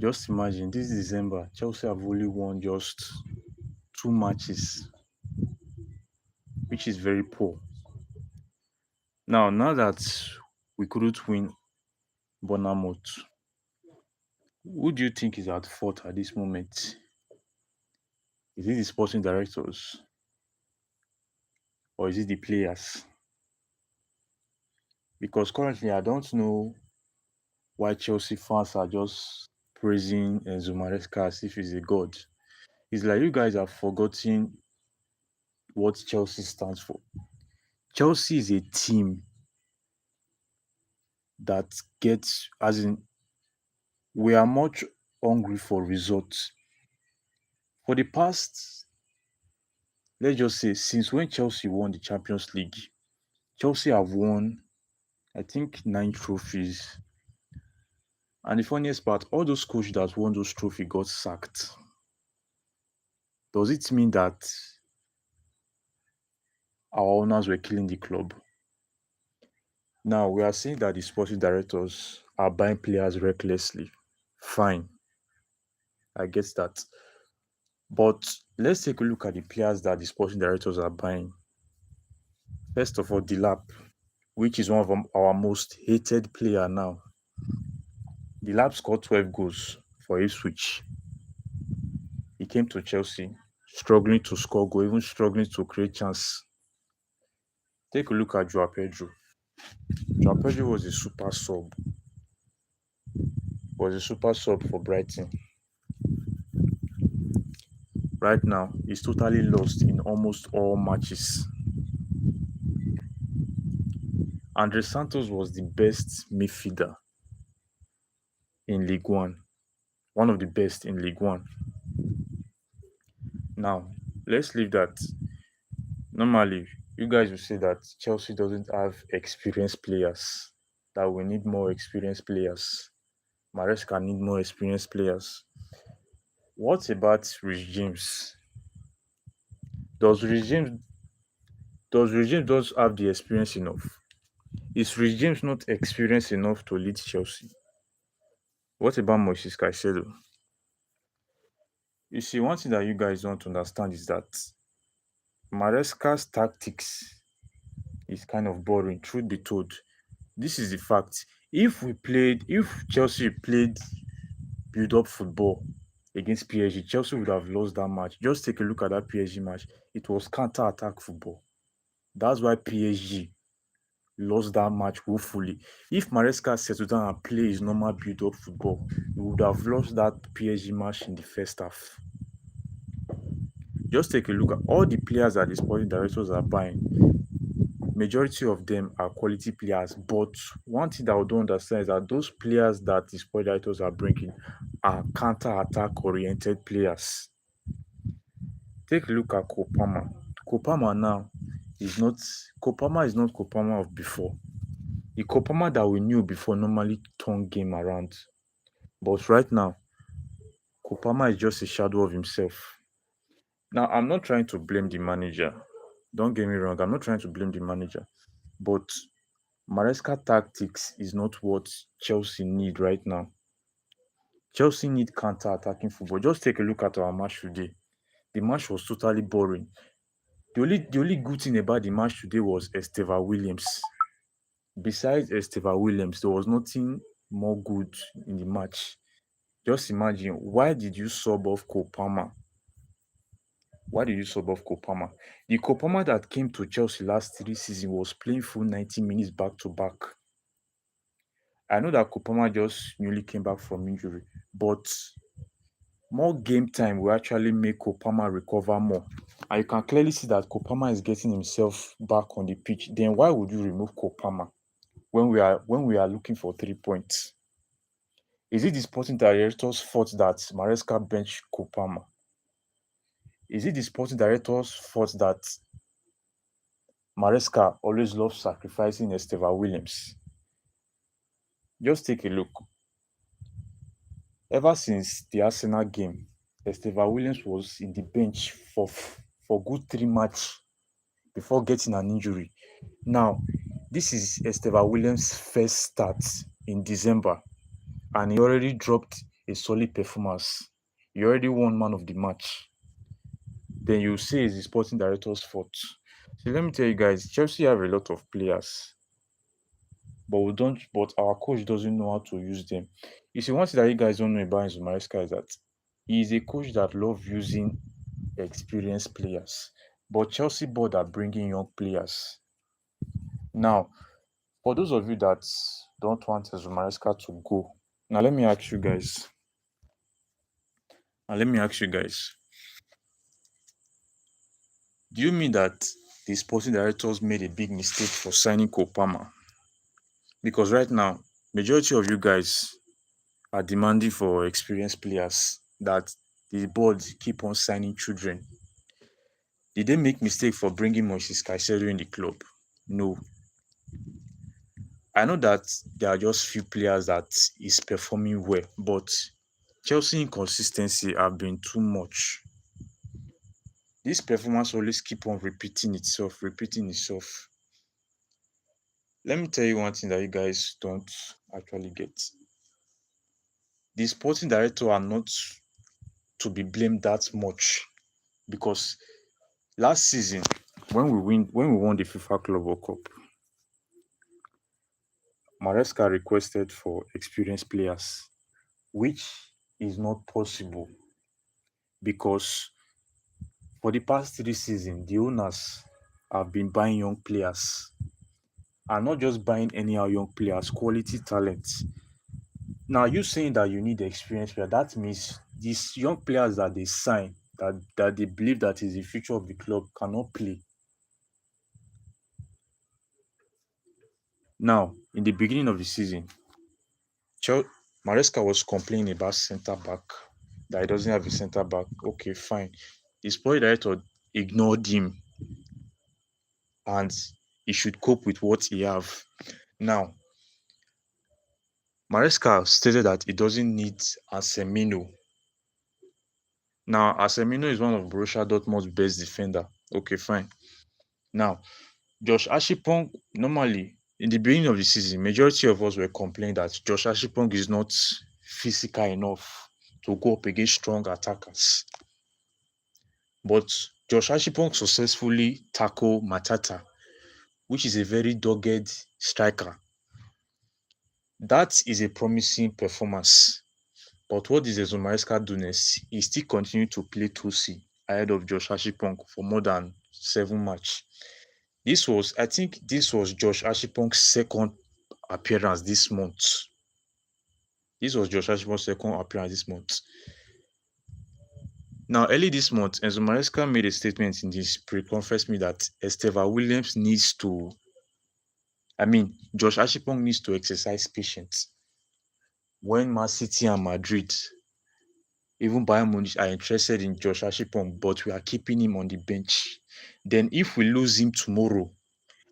Just imagine this December, Chelsea have only won just two matches, which is very poor. Now that we couldn't win Bournemouth, who do you think is at fault at this moment? Is it the sporting directors or is it the players? Because currently, I don't know why Chelsea fans are just praising Enzo Maresca as if he's a god. It's like you guys have forgotten what Chelsea stands for. Chelsea is a team that gets, as in, we are much hungry for results. For the past, let's just say, since when Chelsea won the Champions League, Chelsea have won, I think, nine trophies. And the funniest part, all those coaches that won those trophies got sacked. Does it mean that our owners were killing the club? Now, we are saying that the sporting directors are buying players recklessly. Fine, I get that. But let's take a look at the players that the sporting directors are buying. First of all, Dilap, which is one of our most hated player now. Dilap scored 12 goals for Ipswich. He came to Chelsea, struggling to score goal, even struggling to create chance. Take a look at Joao Pedro. Joao Pedro was a super sub for Brighton. Right now, he's totally lost in almost all matches. Andre Santos was the best midfielder in League One, one of the best in League One. Now, let's leave that. Normally, you guys will say that Chelsea doesn't have experienced players, that we need more experienced players. Maresca need more experienced players. What about Rich James? Does Rich James does have the experience enough? Is Rich James not experienced enough to lead Chelsea? What about Moises Caicedo? You see, one thing that you guys don't understand is that Maresca's tactics is kind of boring, truth be told. This is the fact. If Chelsea played build up football against PSG, Chelsea would have lost that match. Just take a look at that PSG match. It was counter attack football. That's why PSG lost that match woefully. If Maresca settled down and play his normal build up football, he would have lost that PSG match in the first half. Just take a look at all the players that the sporting directors are buying. Majority of them are quality players, but one thing that I don't understand is that those players that the sporting directors are bringing are counter-attack oriented players. Take a look at Kopama. Kopama now is not Kopama is not Kopama of before. The Kopama that we knew before normally turned game around. But right now, Kopama is just a shadow of himself. Now, I'm not trying to blame the manager. Don't get me wrong, I'm not trying to blame the manager. But Maresca tactics is not what Chelsea need right now. Chelsea need counter-attacking football. Just take a look at our match today. The match was totally boring. The only good thing about the match today was Esteva Williams. Besides Esteva Williams, there was nothing more good in the match. Just imagine, why did you sub off Kopama? Why did you sub off Kopama? The Kopama that came to Chelsea last 3 seasons was playing full 90 minutes back to back. I know that Kopama just newly came back from injury, but more game time will actually make Kopama recover more. And you can clearly see that Kopama is getting himself back on the pitch. Then why would you remove Kopama when we are looking for 3 points? Is it the sporting director's fault that Maresca benched Kopama? Is it the sporting director's fault that Maresca always loves sacrificing Esteva Williams? Just take a look. Ever since the Arsenal game, Esteva Williams was in the bench for good 3 matches before getting an injury. Now, this is Esteva Williams' first start in December, and he already dropped a solid performance, you already won man of the match, then you say it's the sporting director's fault. So let me tell you guys, Chelsea have a lot of players, but we don't. But our coach doesn't know how to use them. You see, one thing that you guys don't know about Enzo Maresca is that he is a coach that loves using experienced players, but Chelsea board are bringing young players. Now, for those of you that don't want Enzo Maresca to go, now let me ask you guys. Now let me ask you guys. Do you mean that the sporting directors made a big mistake for signing Kopama? Because right now, majority of you guys are demanding for experienced players that the board keep on signing children. Did they make mistake for bringing Moises Caicedo in the club? No. I know that there are just few players that is performing well, but Chelsea inconsistency have been too much. This performance always keep on repeating itself, repeating itself. Let me tell you one thing that you guys don't actually get. The sporting director are not to be blamed that much because last season when we won the FIFA Club World Cup, Maresca requested for experienced players, which is not possible because for the past 3 seasons, the owners have been buying young players and not just buying anyhow young players, quality talent. Now, you saying that you need experience player, that means these young players that they sign, that they believe that is the future of the club, cannot play. Now, in the beginning of the season, Maresca was complaining about centre back, that he doesn't have a centre back. Okay, fine. The sport director ignored him and he should cope with what he have. Now, Maresca stated that he doesn't need Asemino. Now, Asemino is one of Borussia Dortmund's best defender. Okay, fine. Now, Josh Ashipong, normally in the beginning of the season, majority of us were complaining that Josh Ashipong is not physical enough to go up against strong attackers. But Josh Ashipong successfully tackled Matata, which is a very dogged striker. That is a promising performance. But what does Enzo Maresca do next? He still continued to play Tosi ahead of Josh Ashipong for more than 7 matches. I think this was Josh Ashipong's second appearance this month. This was Josh Ashipong's second appearance this month. Now, early this month, Enzo Maresca made a statement in this pre-conference meeting that Esteva Williams Josh Ashipong needs to exercise patience. When Man City and Madrid, even Bayern Munich, are interested in Josh Ashipong, but we are keeping him on the bench. Then if we lose him tomorrow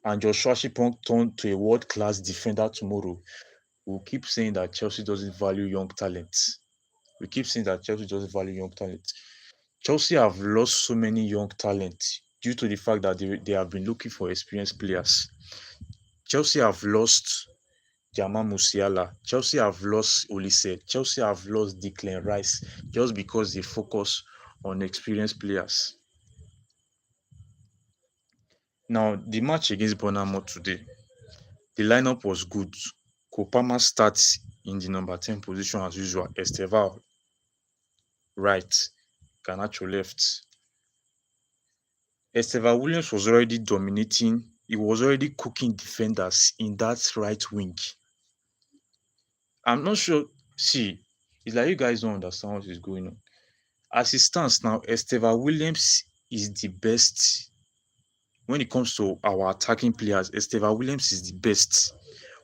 and Josh Ashipong turn to a world-class defender tomorrow, we'll keep saying that Chelsea doesn't value young talent. We keep saying that Chelsea doesn't value young talent. Chelsea have lost so many young talent due to the fact that they have been looking for experienced players. Chelsea have lost Jamal Musiala. Chelsea have lost Olise. Chelsea have lost Declan Rice just because they focus on experienced players. Now, the match against Bournemouth today, the lineup was good. Kopama starts in the number 10 position as usual. Esteval right, Garnacho left. Esteval Williams was already dominating. He was already cooking defenders in that right wing. I'm not sure. See, it's like you guys don't understand what is going on. As it stands now, Esteva Williams is the best. When it comes to our attacking players, Esteva Williams is the best.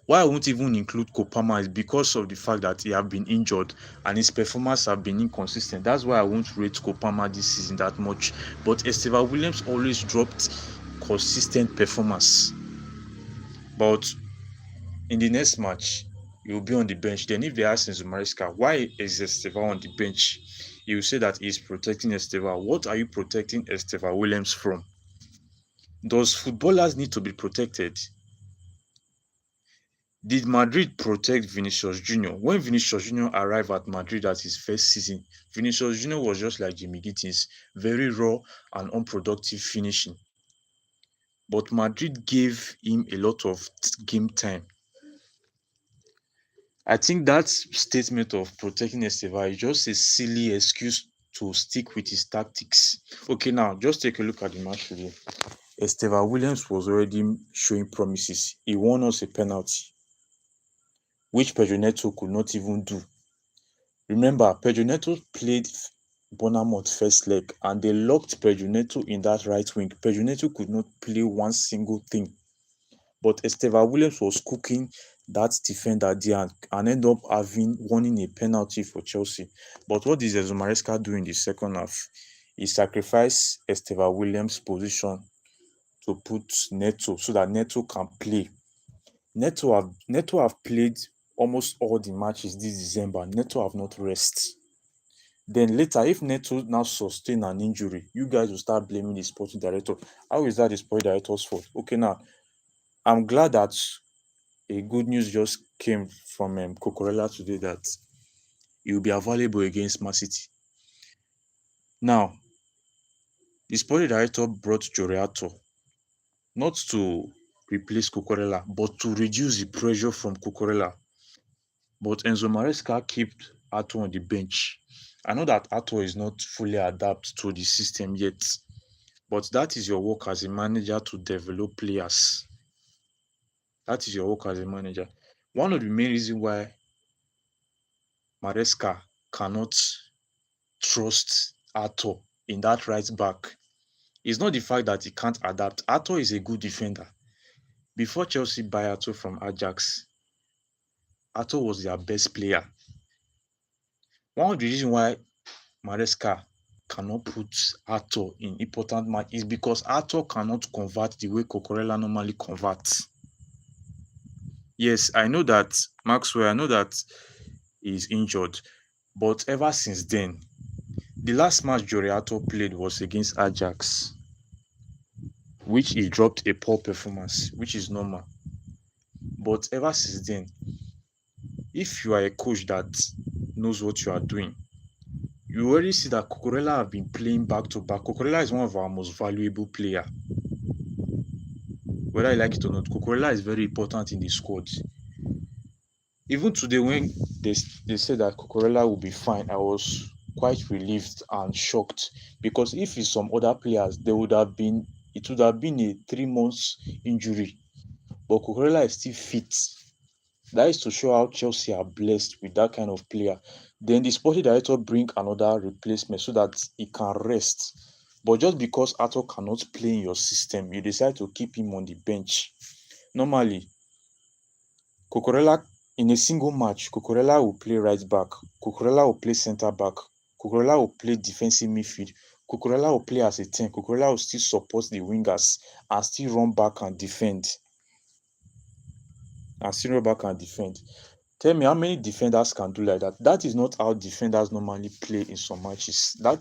Why I won't even include Kopama is because of the fact that he have been injured and his performance have been inconsistent. That's why I won't rate Kopama this season that much. But Esteva Williams always dropped consistent performance. But in the next match, he will be on the bench. Then if they ask Enzo Maresca, why is Esteva on the bench? He will say that he's protecting Esteva. What are you protecting Esteva Williams from? Does footballers need to be protected? Did Madrid protect Vinicius Junior? When Vinicius Junior arrived at Madrid at his first season, Vinicius Junior was just like Jimmy Gittins, very raw and unproductive finishing. But Madrid gave him a lot of game time. I think that statement of protecting Esteva is just a silly excuse to stick with his tactics. Okay, now just take a look at the match today. Esteva Williams was already showing promises. He won us a penalty, which Pedro Neto could not even do. Remember, Pedro Neto played Bournemouth first leg and they locked Pedro Neto in that right wing. Pedro Neto could not play one single thing. But Esteva Williams was cooking that defender there and ended up having winning a penalty for Chelsea. But what did Enzo Maresca do in the second half? He sacrificed Esteva Williams' position to put Neto so that Neto can play. Neto have played almost all the matches this December. Neto have not rest. Then later, if Neto now sustain an injury, you guys will start blaming the sporting director. How is that the sporting director's fault? Okay, now I'm glad that a good news just came from Cucurella today that he will be available against Man City. Now, the sporting director brought Joriato not to replace Cucurella, but to reduce the pressure from Cucurella. But Enzo Maresca kept Ato on the bench. I know that Ato is not fully adapted to the system yet, but that is your work as a manager to develop players. That is your work as a manager. One of the main reasons why Maresca cannot trust Ato in that right back is not the fact that he can't adapt. Ato is a good defender. Before Chelsea buy Ato from Ajax, Ato was their best player. One of the reasons why Maresca cannot put Ato in important match is because Ato cannot convert the way Cucurella normally converts. Yes, I know that Maxwell, I know that he's injured, but ever since then, the last match Joriato played was against Ajax, which he dropped a poor performance, which is normal. But ever since then, if you are a coach that knows what you are doing, you already see that Cucurella have been playing back to back. Cucurella is one of our most valuable players. Whether you like it or not, Cucurella is very important in the squad. Even today, when they, they said that Cucurella will be fine, I was quite relieved and shocked because if it's some other players, it would have been a 3 months injury. But Cucurella is still fit. That is to show how Chelsea are blessed with that kind of player. Then the sporting director bring another replacement so that he can rest. But just because Arthur cannot play in your system, you decide to keep him on the bench. Normally, Cucurella in a single match, Cucurella will play right back, Cucurella will play centre back, Cucurella will play defensive midfield, Cucurella will play as a 10, Cucurella will still support the wingers and still run back and defend. Tell me how many defenders can do like that? That is not how defenders normally play in some matches. That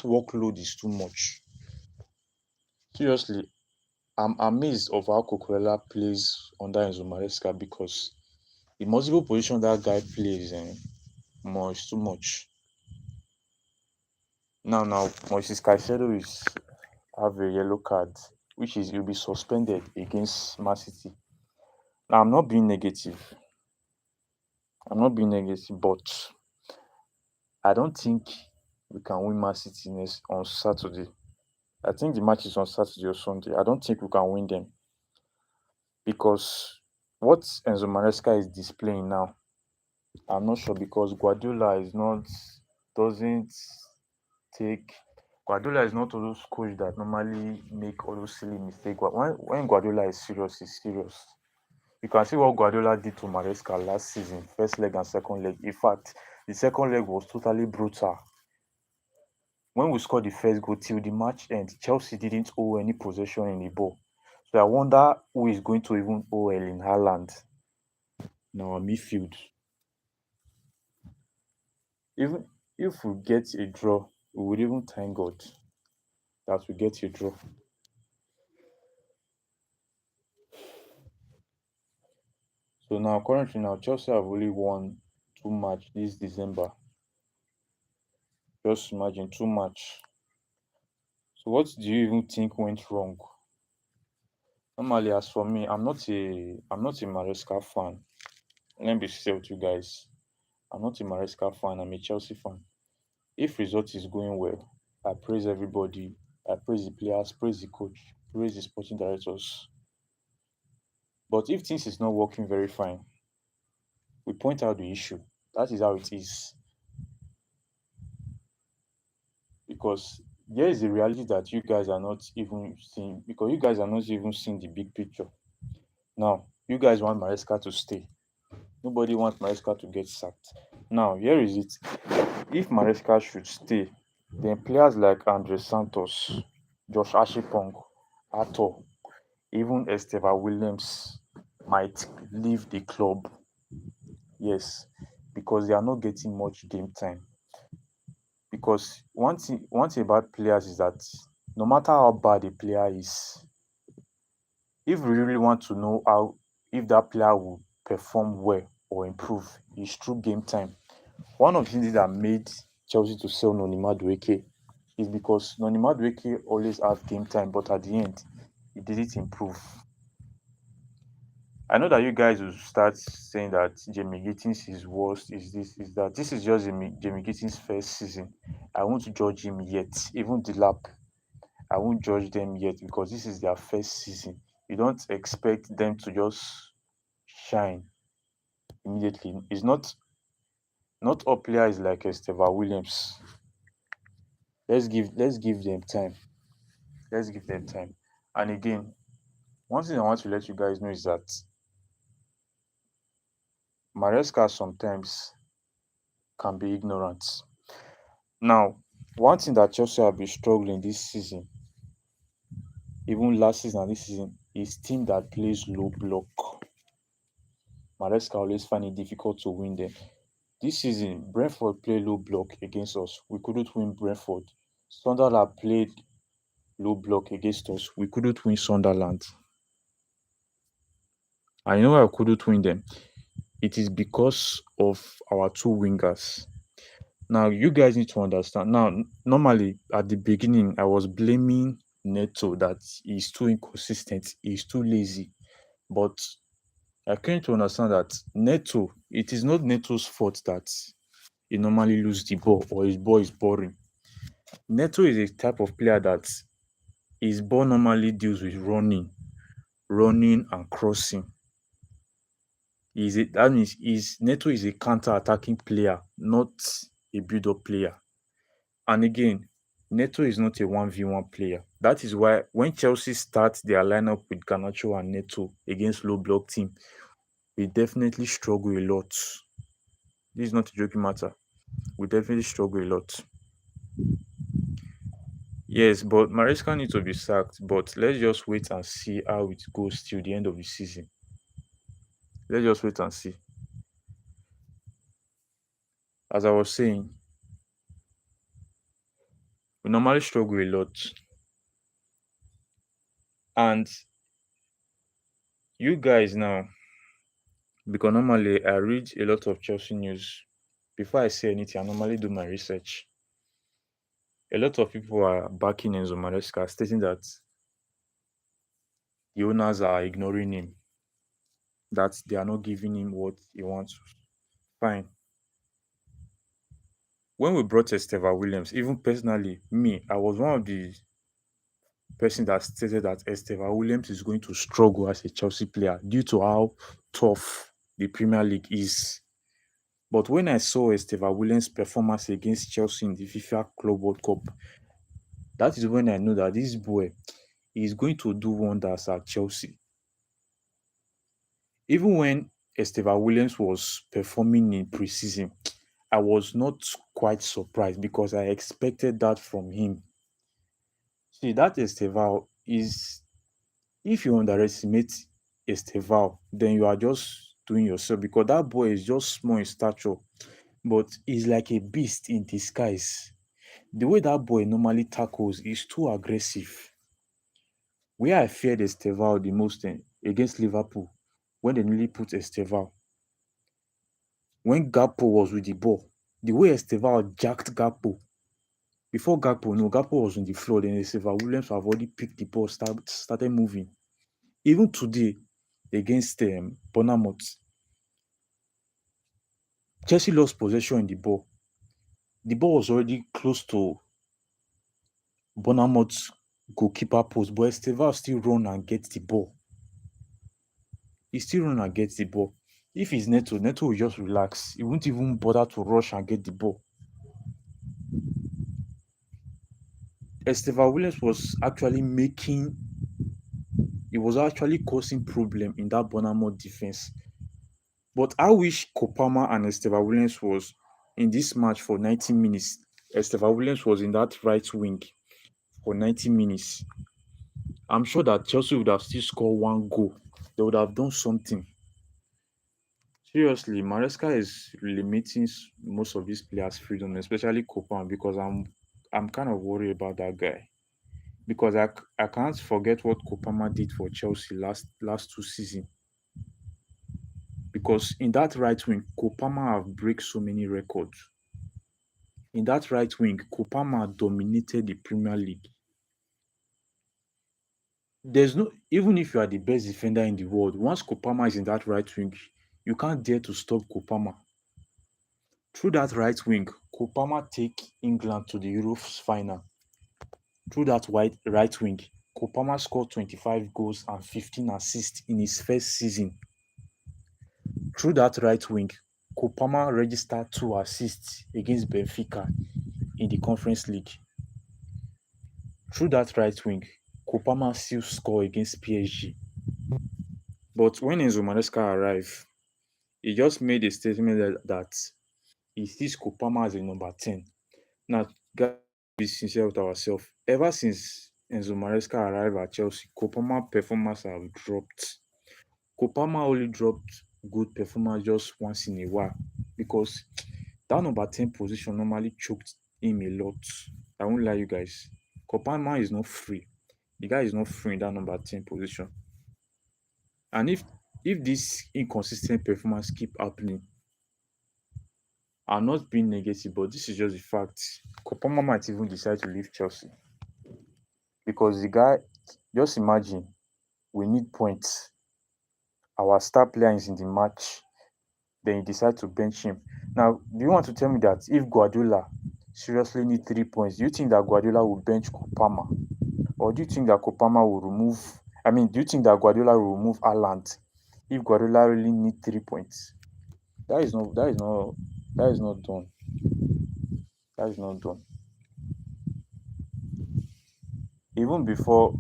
workload is too much. Seriously, I'm amazed of how Cucurella plays under Enzo Maresca because the multiple position that guy plays more is too much. Now, Moises Caicedo is have a yellow card, which is he'll be suspended against Man City. Now, I'm not being negative. But I don't think we can win Man City next on Saturday. I think the match is on Saturday or Sunday. I don't think we can win them because what Enzo Maresca is displaying now, I'm not sure because doesn't take Guardiola is not all those coach that normally make all those silly mistakes. But when Guardiola is serious, he's serious. You can see what Guardiola did to Maresca last season, first leg and second leg. In fact, the second leg was totally brutal. When we scored the first goal till the match end, Chelsea didn't owe any possession in the ball. So I wonder who is going to even owe in Haaland in our midfield. Even if we get a draw, we would even thank God that we get a draw. So now currently now Chelsea have only won two match this December. Just imagine two match. So what do you even think went wrong? Normally, as for me, I'm not a Maresca fan. Let me be sincere with you guys. I'm not a Maresca fan. I'm a Chelsea fan. If result is going well, I praise everybody. I praise the players, praise the coach, praise the sporting directors. But if things is not working very fine, we point out the issue. That is how it is. Because there is a reality that you guys are not even seeing. Because you guys are not even seeing the big picture. Now, you guys want Maresca to stay. Nobody wants Maresca to get sacked. Now, here is it. If Maresca should stay, then players like Andre Santos, Josh Ashipong, Arthur, even Esteva Williams might leave the club. Yes, because they are not getting much game time. Because one thing about players is that no matter how bad a player is, if we really want to know how if that player will perform well or improve, it's through game time. One of the things that made Chelsea to sell Noni Madueke is because Noni Madueke always have game time, but at the end, he didn't improve. I know that you guys will start saying that Jamie Gittins is worst, is this, is that. This is just Jamie Gittins' first season. I won't judge him yet. Even the lap, I won't judge them yet because this is their first season. You don't expect them to just shine immediately. It's not all players like Esteva Williams. Let's give them time. Let's give them time. And again, one thing I want to let you guys know is that Maresca sometimes can be ignorant. Now, one thing that Chelsea have been struggling this season, even last season and this season, is team that plays low block. Maresca always find it difficult to win them. This season, Brentford played low block against us. We couldn't win Brentford. Sunderland played low block against us. We couldn't win Sunderland. I know I couldn't win them. It is because of our two wingers. Now, you guys need to understand. Now, normally at the beginning, I was blaming Neto that he's too inconsistent, he's too lazy. But I came to understand that Neto, it is not Neto's fault that he normally loses the ball or his ball is boring. Neto is a type of player that his ball normally deals with running and crossing. That means Neto is a counter-attacking player, not a build-up player. And again, Neto is not a 1v1 player. That is why when Chelsea starts their lineup with Garnacho and Neto against low block team, we definitely struggle a lot. This is not a joking matter. We definitely struggle a lot. Yes, but Maresca needs to be sacked. But let's just wait and see how it goes till the end of the season. Let's just wait and see. As I was saying, we normally struggle a lot. And you guys now, because normally I read a lot of Chelsea news. Before I say anything, I normally do my research. A lot of people are backing Enzo Maresca, stating that the owners are ignoring him, that they are not giving him what he wants. Fine. When we brought Esteva Williams, even personally, me, I was one of the person that stated that Esteva Williams is going to struggle as a Chelsea player due to how tough the Premier League is. But when I saw Esteva Williams' performance against Chelsea in the FIFA Club World Cup, that is when I know that this boy is going to do wonders at Chelsea. Even when Esteva Williams was performing in preseason, I was not quite surprised because I expected that from him. See, that Estevao is, if you underestimate Estevao, then you are just doing yourself because that boy is just small in stature, but he's like a beast in disguise. The way that boy normally tackles is too aggressive. Where I feared Estevao the most against Liverpool when they nearly put Esteval. When Gakpo was with the ball, the way Esteval jacked Gakpo, before Gakpo, no, Gakpo was on the floor, then Esteval Williams have already picked the ball, started moving. Even today, against Bournemouth, Chelsea lost possession in the ball. The ball was already close to Bournemouth's goalkeeper post, but Esteval still run and get the ball. He still run and get the ball. If it's Neto, Neto will just relax. He won't even bother to rush and get the ball. Esteval Williams was actually making, it was actually causing problem in that Bournemouth defense. But I wish Kopama and Esteval Williams was in this match for 90 minutes. Esteval Williams was in that right wing for 90 minutes. I'm sure that Chelsea would have still scored one goal. They would have done something. Seriously, Maresca is limiting most of these players' freedom, especially Copan, because I'm kind of worried about that guy. Because I can't forget what Kopama did for Chelsea last 2 seasons. Because in that right wing, Kopama have break so many records. In that right wing, Kopama dominated the Premier League. There's no, even if you are the best defender in the world, once Kopama is in that right wing, you can't dare to stop Kopama. Through that right wing, Kopama take England to the Euros final. Through that right wing, Kopama scored 25 goals and 15 assists in his first season. Through that right wing, Kopama registered 2 assists against Benfica in the Conference League. Through that right wing, Kopama still scored against PSG. But when Enzo Maresca arrived, he just made a statement that he sees Kopama as a number 10. Now, guys, be sincere with ourselves. Ever since Enzo Maresca arrived at Chelsea, Kopama performance have dropped. Kopama only dropped good performance just once in a while because that number 10 position normally choked him a lot. I won't lie you guys. Kopama is not free. The guy is not free in that number 10 position. And if this inconsistent performance keep happening, I'm not being negative, but this is just the fact. Kopama might even decide to leave Chelsea because the guy, just imagine, we need points. Our star player is in the match, then you decide to bench him. Now, do you want to tell me that if Guardiola seriously need 3 points, do you think that Guardiola will bench Kopama? Or do you think that Kopama will remove, I mean, do you think that Guardiola will remove Haaland if Guardiola really need 3 points? That is not done. That is not done. Even before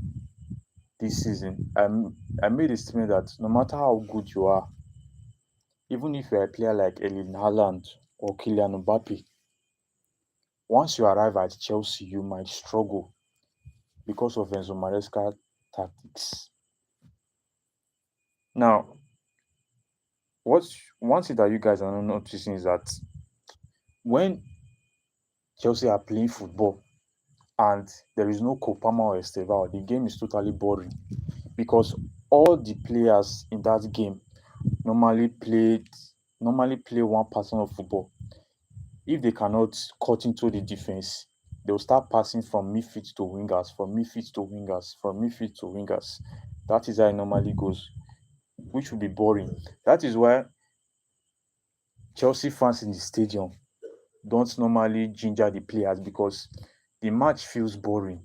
this season, I made a statement that no matter how good you are, even if you're a player like Erling Haaland or Kylian Mbappe, once you arrive at Chelsea, you might struggle because of Enzo Maresca tactics. Now, what's one thing that you guys are not noticing is that when Chelsea are playing football and there is no Kopama or Estevao, the game is totally boring because all the players in that game normally played normally play one pattern of football. If they cannot cut into the defense, they'll start passing from midfield to wingers, from midfield to wingers, from midfield to wingers. That is how it normally goes, which will be boring. That is why Chelsea fans in the stadium don't normally ginger the players because the match feels boring.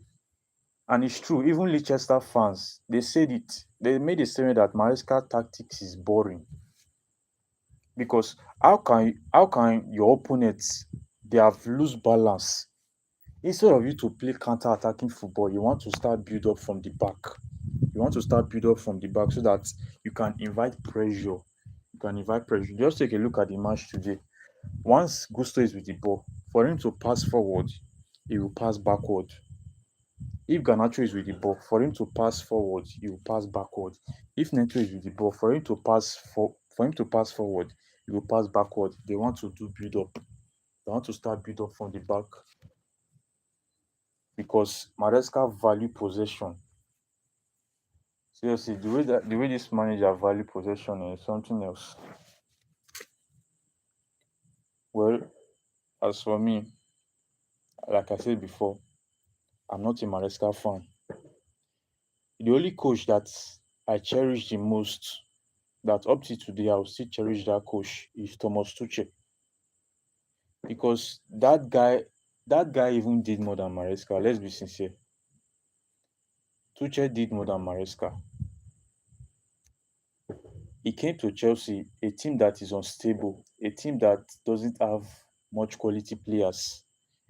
And it's true, even Leicester fans, they said it. They made a statement that Maresca tactics is boring. Because how can your opponents they have lose balance? Instead of you to play counter-attacking football, you want to start build up from the back. You want to start build up from the back so that you can invite pressure. You can invite pressure. Just take a look at the match today. Once Gusto is with the ball, for him to pass forward, he will pass backward. If Garnacho is with the ball, for him to pass forward, he will pass backward. If Neto is with the ball, for him to pass forward, he will pass backward. They want to do build up. They want to start build up from the back because Maresca value possession. Seriously, the way this manager value possession is something else. Well, as for me, like I said before, I'm not a Maresca fan. The only coach that I cherish the most, that up to today I will still cherish that coach, is Thomas Tuchel, because that guy even did more than Maresca. Let's be sincere. Tuchel did more than Maresca. He came to Chelsea, a team that is unstable, a team that doesn't have much quality players.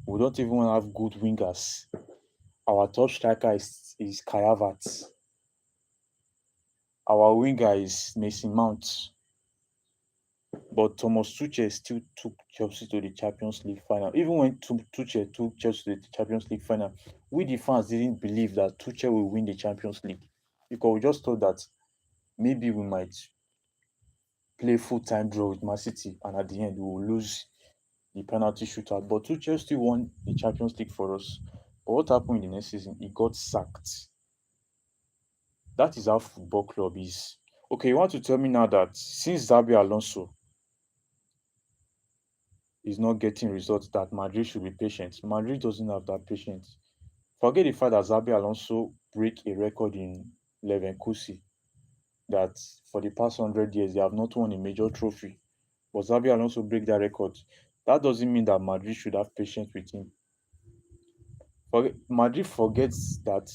We don't even have good wingers. Our top striker is Kai Havertz. Our winger is Mason Mount. But Thomas Tuchel still took Chelsea to the Champions League final. Even when Tuchel took Chelsea to the Champions League final, we the fans didn't believe that Tuchel will win the Champions League, because we just thought that maybe we might play full-time draw with Man City, and at the end we will lose the penalty shootout. But Tuchel still won the Champions League for us. But what happened in the next season? He got sacked. That is how football club is. Okay, you want to tell me now that since Xabi Alonso is not getting results, that Madrid should be patient? Madrid doesn't have that patience. Forget the fact that Xabi Alonso break a record in Leverkusen, that for the past 100 years they have not won a major trophy. But Xabi Alonso break that record. That doesn't mean that Madrid should have patience with him. Madrid forgets that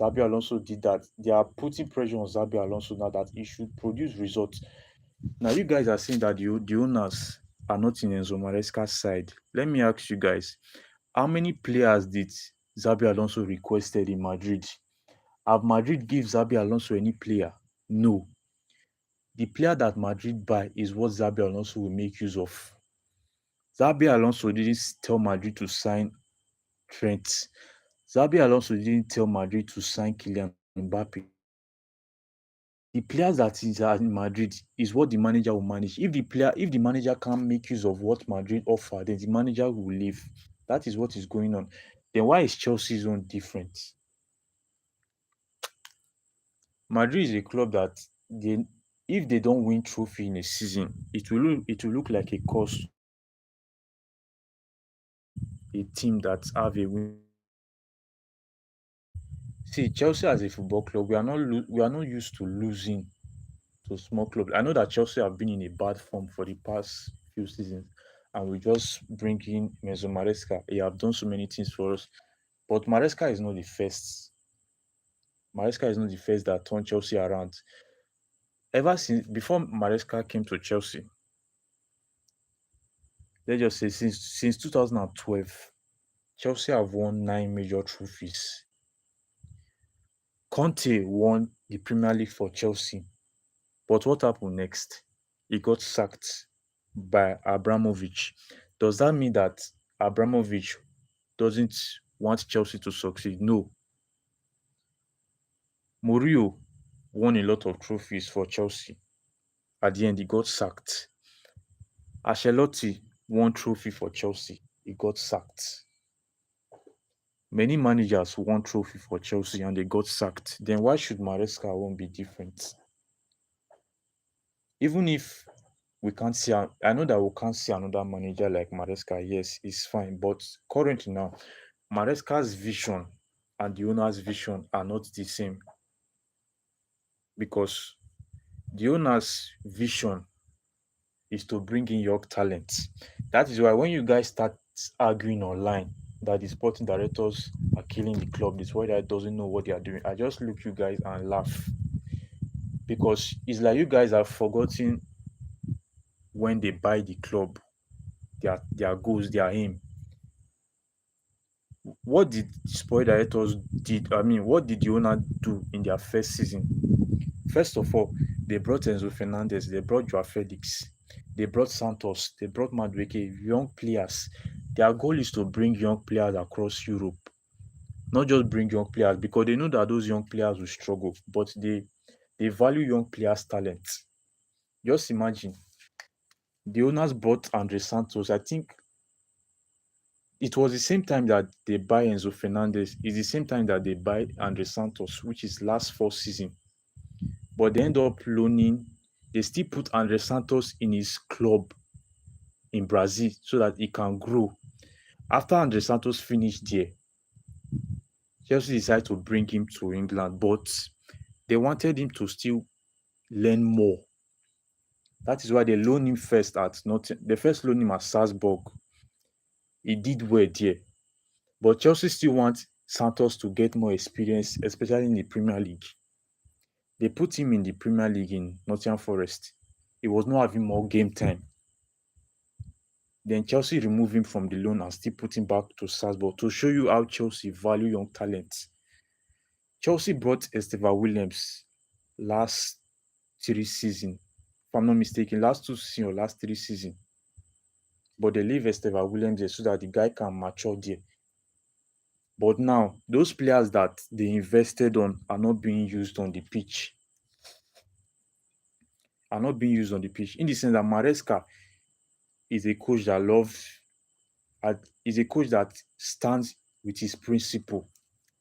Xabi Alonso did that. They are putting pressure on Xabi Alonso now that he should produce results. Now you guys are saying that the owners are not in Enzo Maresca's side. Let me ask you guys, how many players did Xabi Alonso requested in Madrid? Have Madrid give Xabi Alonso any player? No. The player that Madrid buy is what Xabi Alonso will make use of. Xabi Alonso didn't tell Madrid to sign Trent. Xabi Alonso didn't tell Madrid to sign Kylian Mbappe. The players that is in Madrid is what the manager will manage. If the manager can't make use of what Madrid offer, then the manager will leave. That is what is going on. Then why is Chelsea's own different? Madrid is a club that if they don't win trophy in a season, it will look like a curse. A team that have a win. See, Chelsea as a football club, we are not used to losing to small clubs. I know that Chelsea have been in a bad form for the past few seasons, and we just bring in Enzo Maresca. He have done so many things for us, but Maresca is not the first. Maresca is not the first that turned Chelsea around. Ever since before Maresca came to Chelsea, let's just say since 2012, Chelsea have won 9 major trophies. Conte won the Premier League for Chelsea, but what happened next? He got sacked by Abramovich. Does that mean that Abramovich doesn't want Chelsea to succeed? No. Mourinho won a lot of trophies for Chelsea. At the end, he got sacked. Ancelotti won trophy for Chelsea. He got sacked. Many managers won trophy for Chelsea and they got sacked. Then why should Maresca won't be different? Even if we can't see, I know that we can't see another manager like Maresca. Yes, it's fine. But currently now, Maresca's vision and the owner's vision are not the same, because the owner's vision is to bring in young talent. That is why when you guys start arguing online that the sporting directors are killing the club, this why that doesn't know what they are doing, I just look you guys and laugh, because it's like you guys have forgotten when they buy the club, their goals, their aim. What did sport directors did? I mean, what did the owner do in their first season? First of all, they brought Enzo Fernandez, they brought Joao Felix, they brought Santos, they brought Madueke, young players. Their goal is to bring young players across Europe, not just bring young players because they know that those young players will struggle, but they value young players' talent. Just imagine the owners bought Andre Santos. I think it was the same time that they buy Enzo Fernandez. It's the same time that they buy Andre Santos, which is last 4 season. but they end up loaning. They still put Andre Santos in his club in Brazil so that he can grow. After Andre Santos finished there, Chelsea decided to bring him to England, but they wanted him to still learn more. That is why they loaned him first at Nottingham. They first loaned him at Salzburg. He did well there. But Chelsea still want Santos to get more experience, especially in the Premier League. They put him in the Premier League in Nottingham Forest. He was not having more game time. Then Chelsea removed him from the loan and still put him back to Salzburg to show you how Chelsea value young talents. Chelsea brought Esteva Williams last 3 seasons, if I'm not mistaken, last 2 seasons or last 3 seasons. But they leave Esteva Williams there so that the guy can mature there. But now, those players that they invested on are not being used on the pitch. In the sense that Maresca is a coach that loves, is a coach that stands with his principle.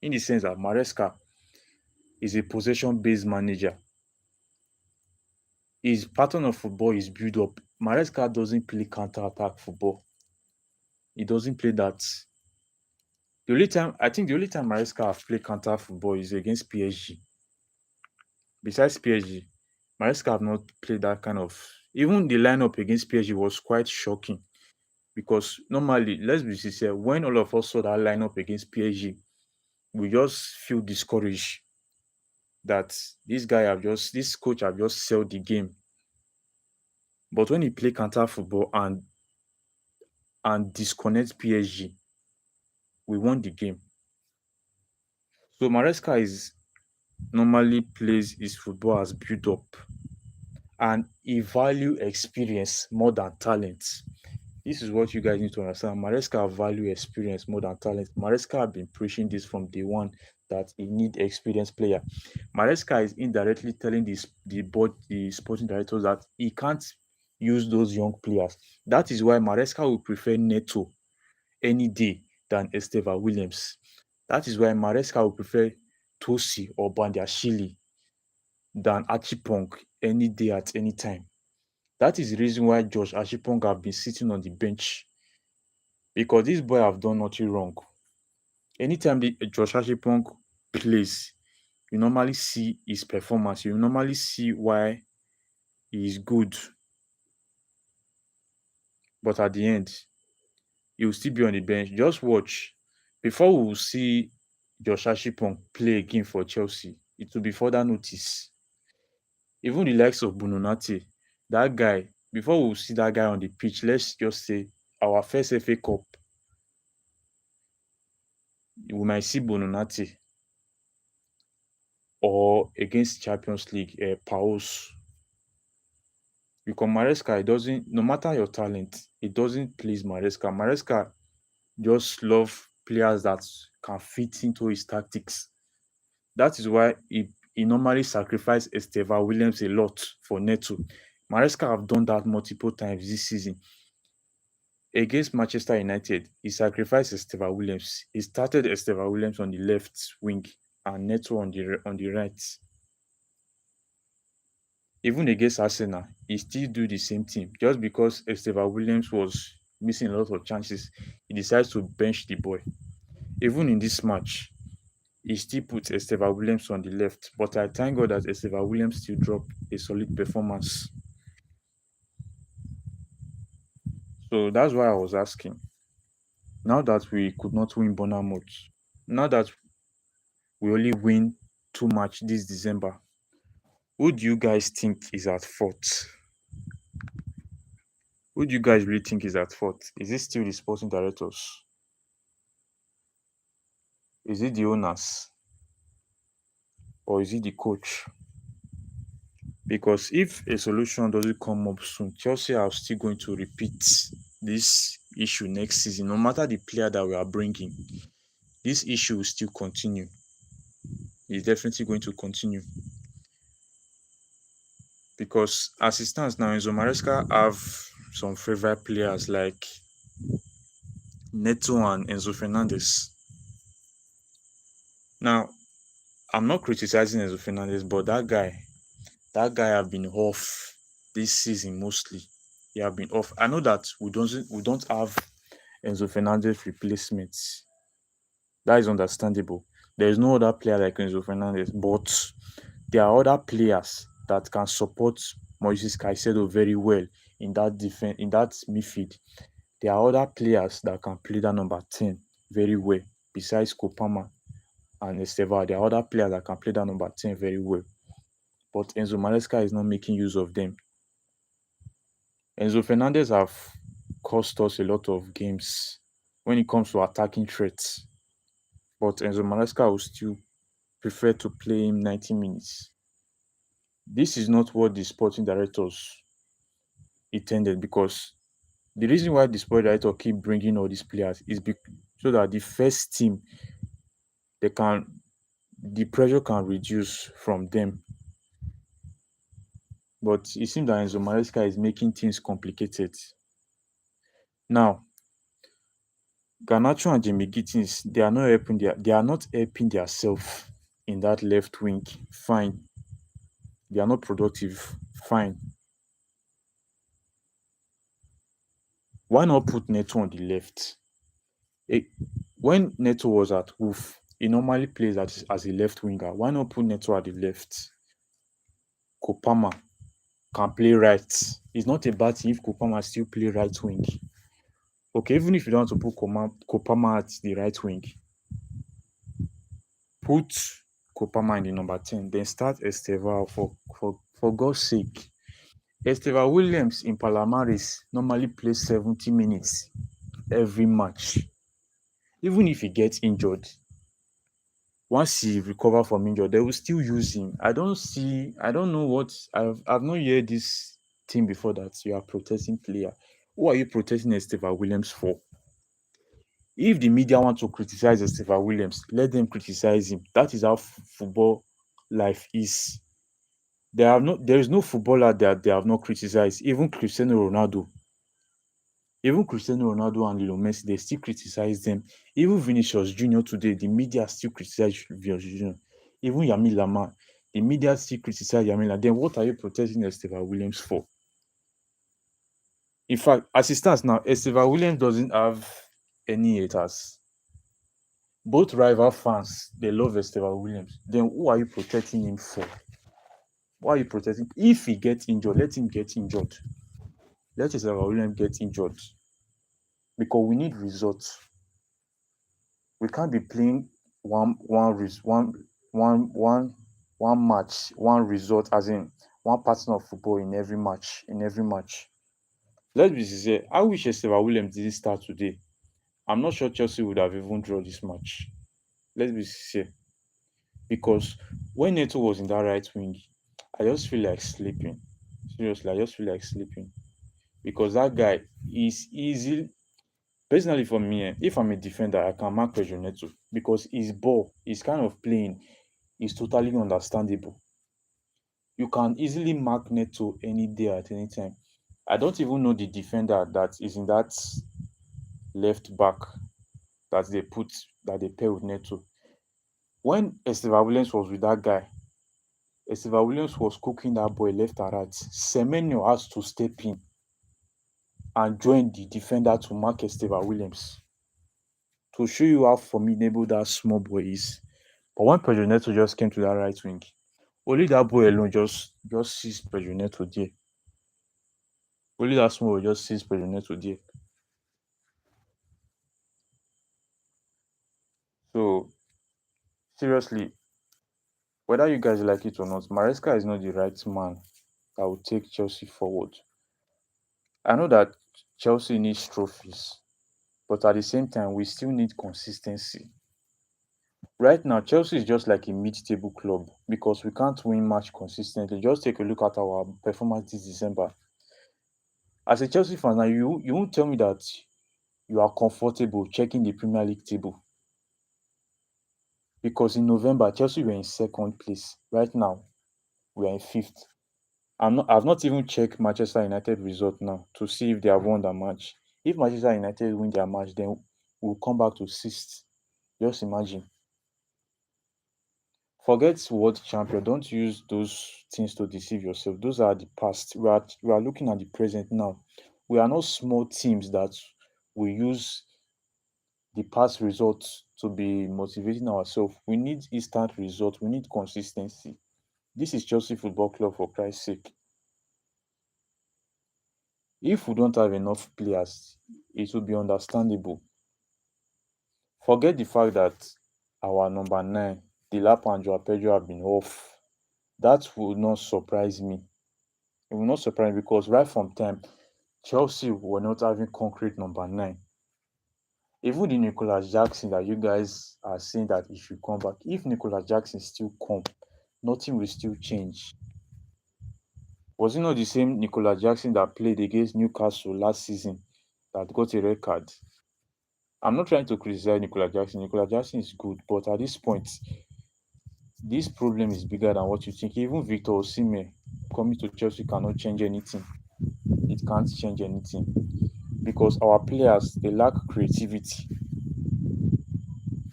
In the sense that Maresca is a possession-based manager. His pattern of football is built up. Maresca doesn't play counter-attack football. He doesn't play that. The only time Maresca have played counter football is against PSG. Besides PSG, Maresca have not played that kind of. Even the lineup against PSG was quite shocking because normally, let's be sincere, when all of us saw that lineup against PSG, we just feel discouraged that this coach have just sold the game. But when he play counter football and disconnect PSG, we won the game. So Maresca is normally plays his football as build up and he value experience more than talent. This is what you guys need to understand. Maresca value experience more than talent. Maresca have been preaching this from day one that he need experienced player. Maresca is indirectly telling the sporting directors that he can't use those young players. That is why Maresca will prefer Neto any day than Esteva Williams. That is why Maresca will prefer Tosi or Bandiashili than Achipong any day at any time. That is the reason why Josh Achipong have been sitting on the bench because this boy have done nothing wrong. Anytime Josh Achipong plays, you normally see his performance. You normally see why he is good. But at the end, he will still be on the bench. Just watch. Before we will see Josh Achipong play again for Chelsea, it will be further notice. Even the likes of Bunonati, that guy, before we will see that guy on the pitch, let's just say our first FA Cup, we might see Bononati or against Champions League, Paus. Because Maresca, it doesn't, no matter your talent, it doesn't please Maresca. Maresca just love players that can fit into his tactics. That is why he normally sacrifices Esteva Williams a lot for Neto. Maresca have done that multiple times this season. Against Manchester United, he sacrificed Esteva Williams. He started Esteva Williams on the left wing and Neto on the right. Even against Arsenal, he still do the same thing. Just because Esteva Williams was missing a lot of chances, he decides to bench the boy. Even in this match, he still puts Esteva Williams on the left. But I thank God that Esteva Williams still dropped a solid performance. So that's why I was asking. Now that we could not win Bournemouth, now that we only win 2 matches this December, who do you guys think is at fault? Who do you guys really think is at fault? Is it still the sporting directors? Is it the owners? Or is it the coach? Because if a solution doesn't come up soon, Chelsea are still going to repeat this issue next season. No matter the player that we are bringing, this issue will still continue. It's definitely going to continue. Because as it stands now, Enzo Maresca have some favorite players like Neto and Enzo Fernandez. Now, I'm not criticizing Enzo Fernandez, but that guy, That guy have been off this season mostly. He have been off. I know that we don't have Enzo Fernandez replacements. That is understandable. There is no other player like Enzo Fernandez, but there are other players that can support Moises Caicedo very well in that midfield. There are other players that can play that number 10 very well besides Kopama and Esteva. There are other players that can play that number 10 very well. But Enzo Maresca is not making use of them. Enzo Fernandez have cost us a lot of games when it comes to attacking threats. But Enzo Maresca will still prefer to play him 90 minutes. This is not what the sporting directors intended, because the reason why the sporting director keep bringing all these players is so that the first team, they can the pressure can reduce from them. But it seems that Enzo Maresca is making things complicated. Now, Garnacho and Jimmy Gittins, they are not helping themselves in that left wing. Fine. They are not productive. Fine. Why not put Neto on the left? Eh, when Neto was at Wolf, he normally plays as a left winger. Why not put Neto at the left? Kopama can play right. It's not a bad thing if Kopama still play right wing. Okay, even if you don't want to put Kopama at the right wing, put Kopama in the number 10, then start Esteva for God's sake. Esteva Williams in Palamares normally plays 70 minutes every match. Even if he gets injured, once he recover from injury, they will still use him. I don't know what I've not heard this thing before, that you are protecting player. Who are you protecting Esteva Williams for? If the media want to criticize Esteva Williams, let them criticize him. That is how football life is. There is no footballer that they have not criticized. Even Cristiano Ronaldo and Lionel Messi, they still criticize them. Even Vinicius Junior today, the media still criticize Vinicius Junior. Even Yamil Lamar, the media still criticize Yamil Lamar. Then what are you protecting Esteva Williams for? In fact, as it stands now, Esteva Williams doesn't have any haters. Both rival fans, they love Esteva Williams. Then who are you protecting him for? Why are you protecting? If he gets injured, let him get injured. Let Esteva Williams get injured. Because we need results. We can't be playing one match, one result, as in one pattern of football in every match. Let's be sincere. I wish Esteva Williams didn't start today. I'm not sure Chelsea would have even drawn this match. Let's be sincere. Because when Neto was in that right wing, I just feel like sleeping. Seriously, I just feel like sleeping. Because that guy is easy. Personally, for me, if I'm a defender, I can mark Pedro Neto because his ball, his kind of playing is totally understandable. You can easily mark Neto any day at any time. I don't even know the defender that is in that left back that they pair with Neto. When Esteva Williams was with that guy, Esteva Williams was cooking that boy left and right. Semenyo has to step in and join the defender to mark Esteva Williams to show you how formidable that small boy is. But when Pedro Neto just came to that right wing, only that boy alone just sees Pedro Neto there. Only that small boy just sees Pedro Neto there. So seriously, whether you guys like it or not, Maresca is not the right man that will take Chelsea forward. I know that Chelsea needs trophies, but at the same time, we still need consistency. Right now, Chelsea is just like a mid-table club because we can't win match consistently. Just take a look at our performance this December. As a Chelsea fan, now you won't tell me that you are comfortable checking the Premier League table because in November Chelsea were in second place. Right now, we are in fifth. I've not even checked Manchester United result now to see if they have won the match. If Manchester United win their match, then we'll come back to sixth. Just imagine. Forget world champion. Don't use those things to deceive yourself. Those are the past. We are looking at the present now. We are not small teams that we use the past results to be motivating ourselves. We need instant results. We need consistency. This is Chelsea Football Club, for Christ's sake. If we don't have enough players, it will be understandable. Forget the fact that our number nine, Delap and Joao Pedro, have been off. That would not surprise me. It will not surprise me because right from time, Chelsea were not having concrete number nine. Even the Nicolas Jackson that you guys are saying that he should come back, if Nicolas Jackson still come, nothing will still change. Was it not the same Nicolas Jackson that played against Newcastle last season that got a red card? I'm not trying to criticize Nicolas Jackson. Nicolas Jackson is good, but at this point, this problem is bigger than what you think. Even Victor Osimhen coming to Chelsea cannot change anything. It can't change anything because our players they lack creativity.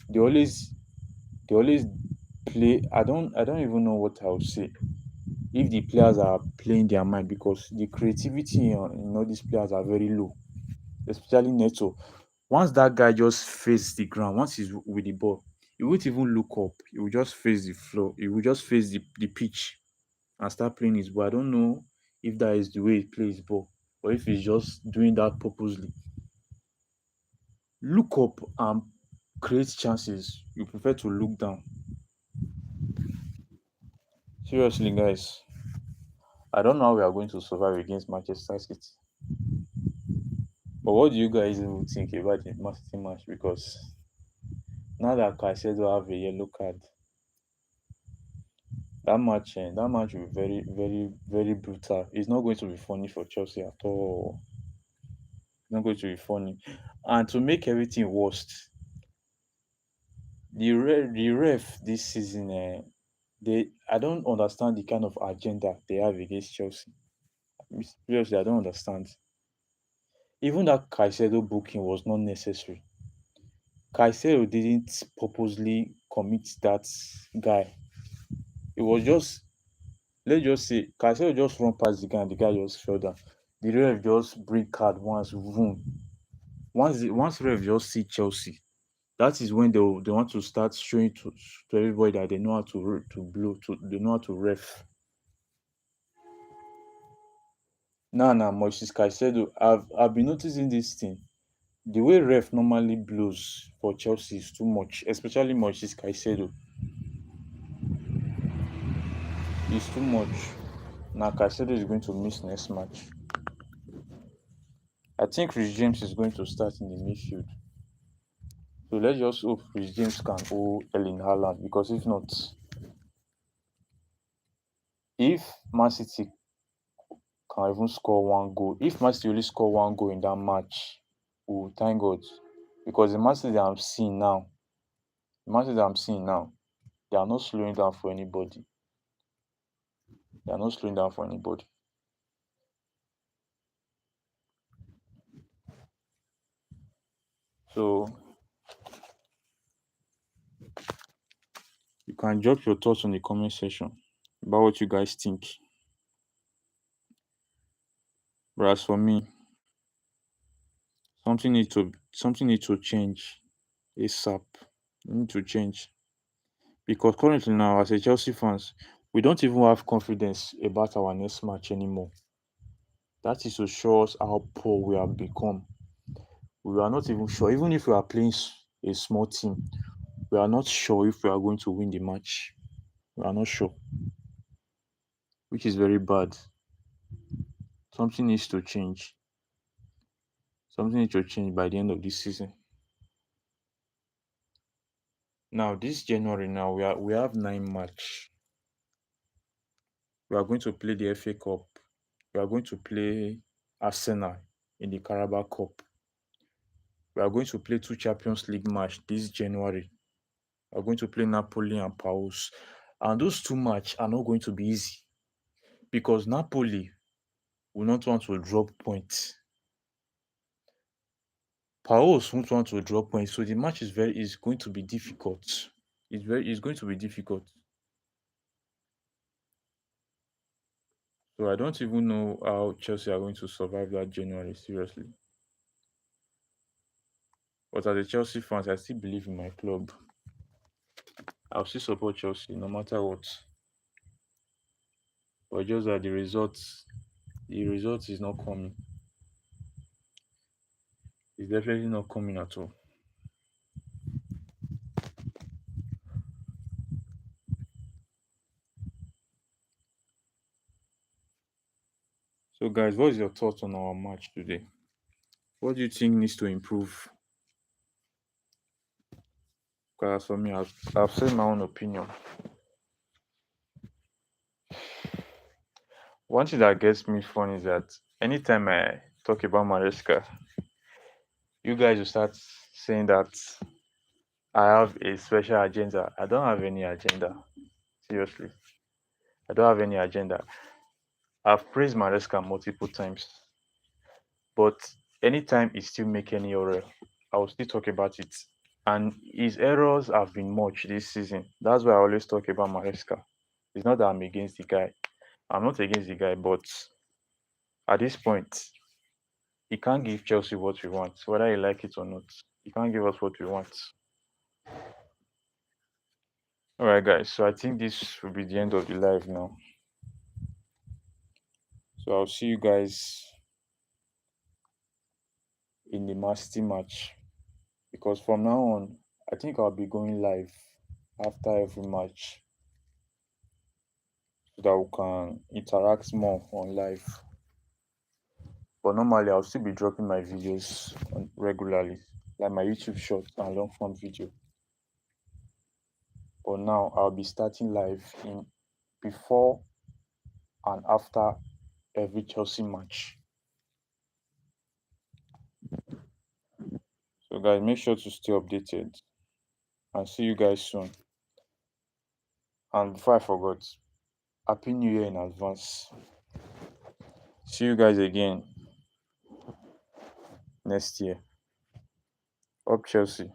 They always they always play. I don't even know what I would say if the players are playing their mind because the creativity in all these players are very low, especially Neto. Once that guy just face the ground, once he's with the ball, he won't even look up. He will just face the floor. He will just face the pitch and start playing his ball. I don't know if that is the way he plays ball or if he's just doing that purposely. Look up and create chances. You prefer to look down. Seriously, guys, I don't know how we are going to survive against Manchester City. But what do you guys even think about the Man City match? Because now that Caicedo have a yellow card, that match will be very, very, very brutal. It's not going to be funny for Chelsea at all. It's not going to be funny. And to make everything worse, the ref this season, they I don't understand the kind of agenda they have against Chelsea. Seriously, I don't understand. Even that Caicedo booking was not necessary. Caicedo didn't purposely commit that guy. It was just, let's just say, Caicedo just run past the guy and the guy just fell down. The ref just bring card once, boom. Once ref just see Chelsea, that is when they want to start showing to everybody that they know how to blow, they know how to ref. Now, Moises Caicedo, I've been noticing this thing. The way ref normally blows for Chelsea is too much, especially Moises Caicedo. It's too much. Now Caicedo is going to miss next match. I think Rich James is going to start in the midfield. So let's just hope Rich James can hold Erling Haaland because if Man City can even score one goal, if Man City only score one goal in that match, oh thank God. Because the Man City that I'm seeing now, they are not slowing down for anybody. They are not slowing down for anybody. So you can drop your thoughts on the comment section about what you guys think. But as for me, something need to change ASAP. It need to change. Because currently now, as a Chelsea fans, we don't even have confidence about our next match anymore. That is to show us how poor we have become. We are not even sure, even if we are playing a small team, we are not sure if we are going to win the match. We are not sure, which is very bad. Something needs to change. Something needs to change by the end of this season. Now, this January, now we have 9 match. We are going to play the FA Cup. We are going to play Arsenal in the Carabao Cup. We are going to play two Champions League match this January. We are going to play Napoli and Paus. And those two matches are not going to be easy because Napoli will not want to drop points. Paus won't want to drop points. So the match is going to be difficult. It's going to be difficult. So I don't even know how Chelsea are going to survive that January, seriously. But as a Chelsea fans, I still believe in my club. I'll still support Chelsea no matter what. But just that the result is not coming. It's definitely not coming at all. So guys, what's your thoughts on our match today? What do you think needs to improve? Because for me, I've said my own opinion. One thing that gets me fun is that anytime I talk about Maresca, you guys will start saying that I have a special agenda. I don't have any agenda. Seriously. I don't have any agenda. I've praised Maresca multiple times, but anytime he still make any error, I will still talk about it. And his errors have been much this season. That's why I always talk about Maresca. It's not that I'm against the guy. I'm not against the guy, but at this point, he can't give Chelsea what we want, whether you like it or not. He can't give us what we want. All right, guys. So I think this will be the end of the live now. So I'll see you guys in the Master match because from now on, I think I'll be going live after every match so that we can interact more on live. But normally, I'll still be dropping my videos regularly, like my YouTube shorts and long form video. But now I'll be starting live in before and after every Chelsea match. So guys, make sure to stay updated and see you guys soon. And before I forgot, Happy New Year in advance. See you guys again next year. Up Chelsea.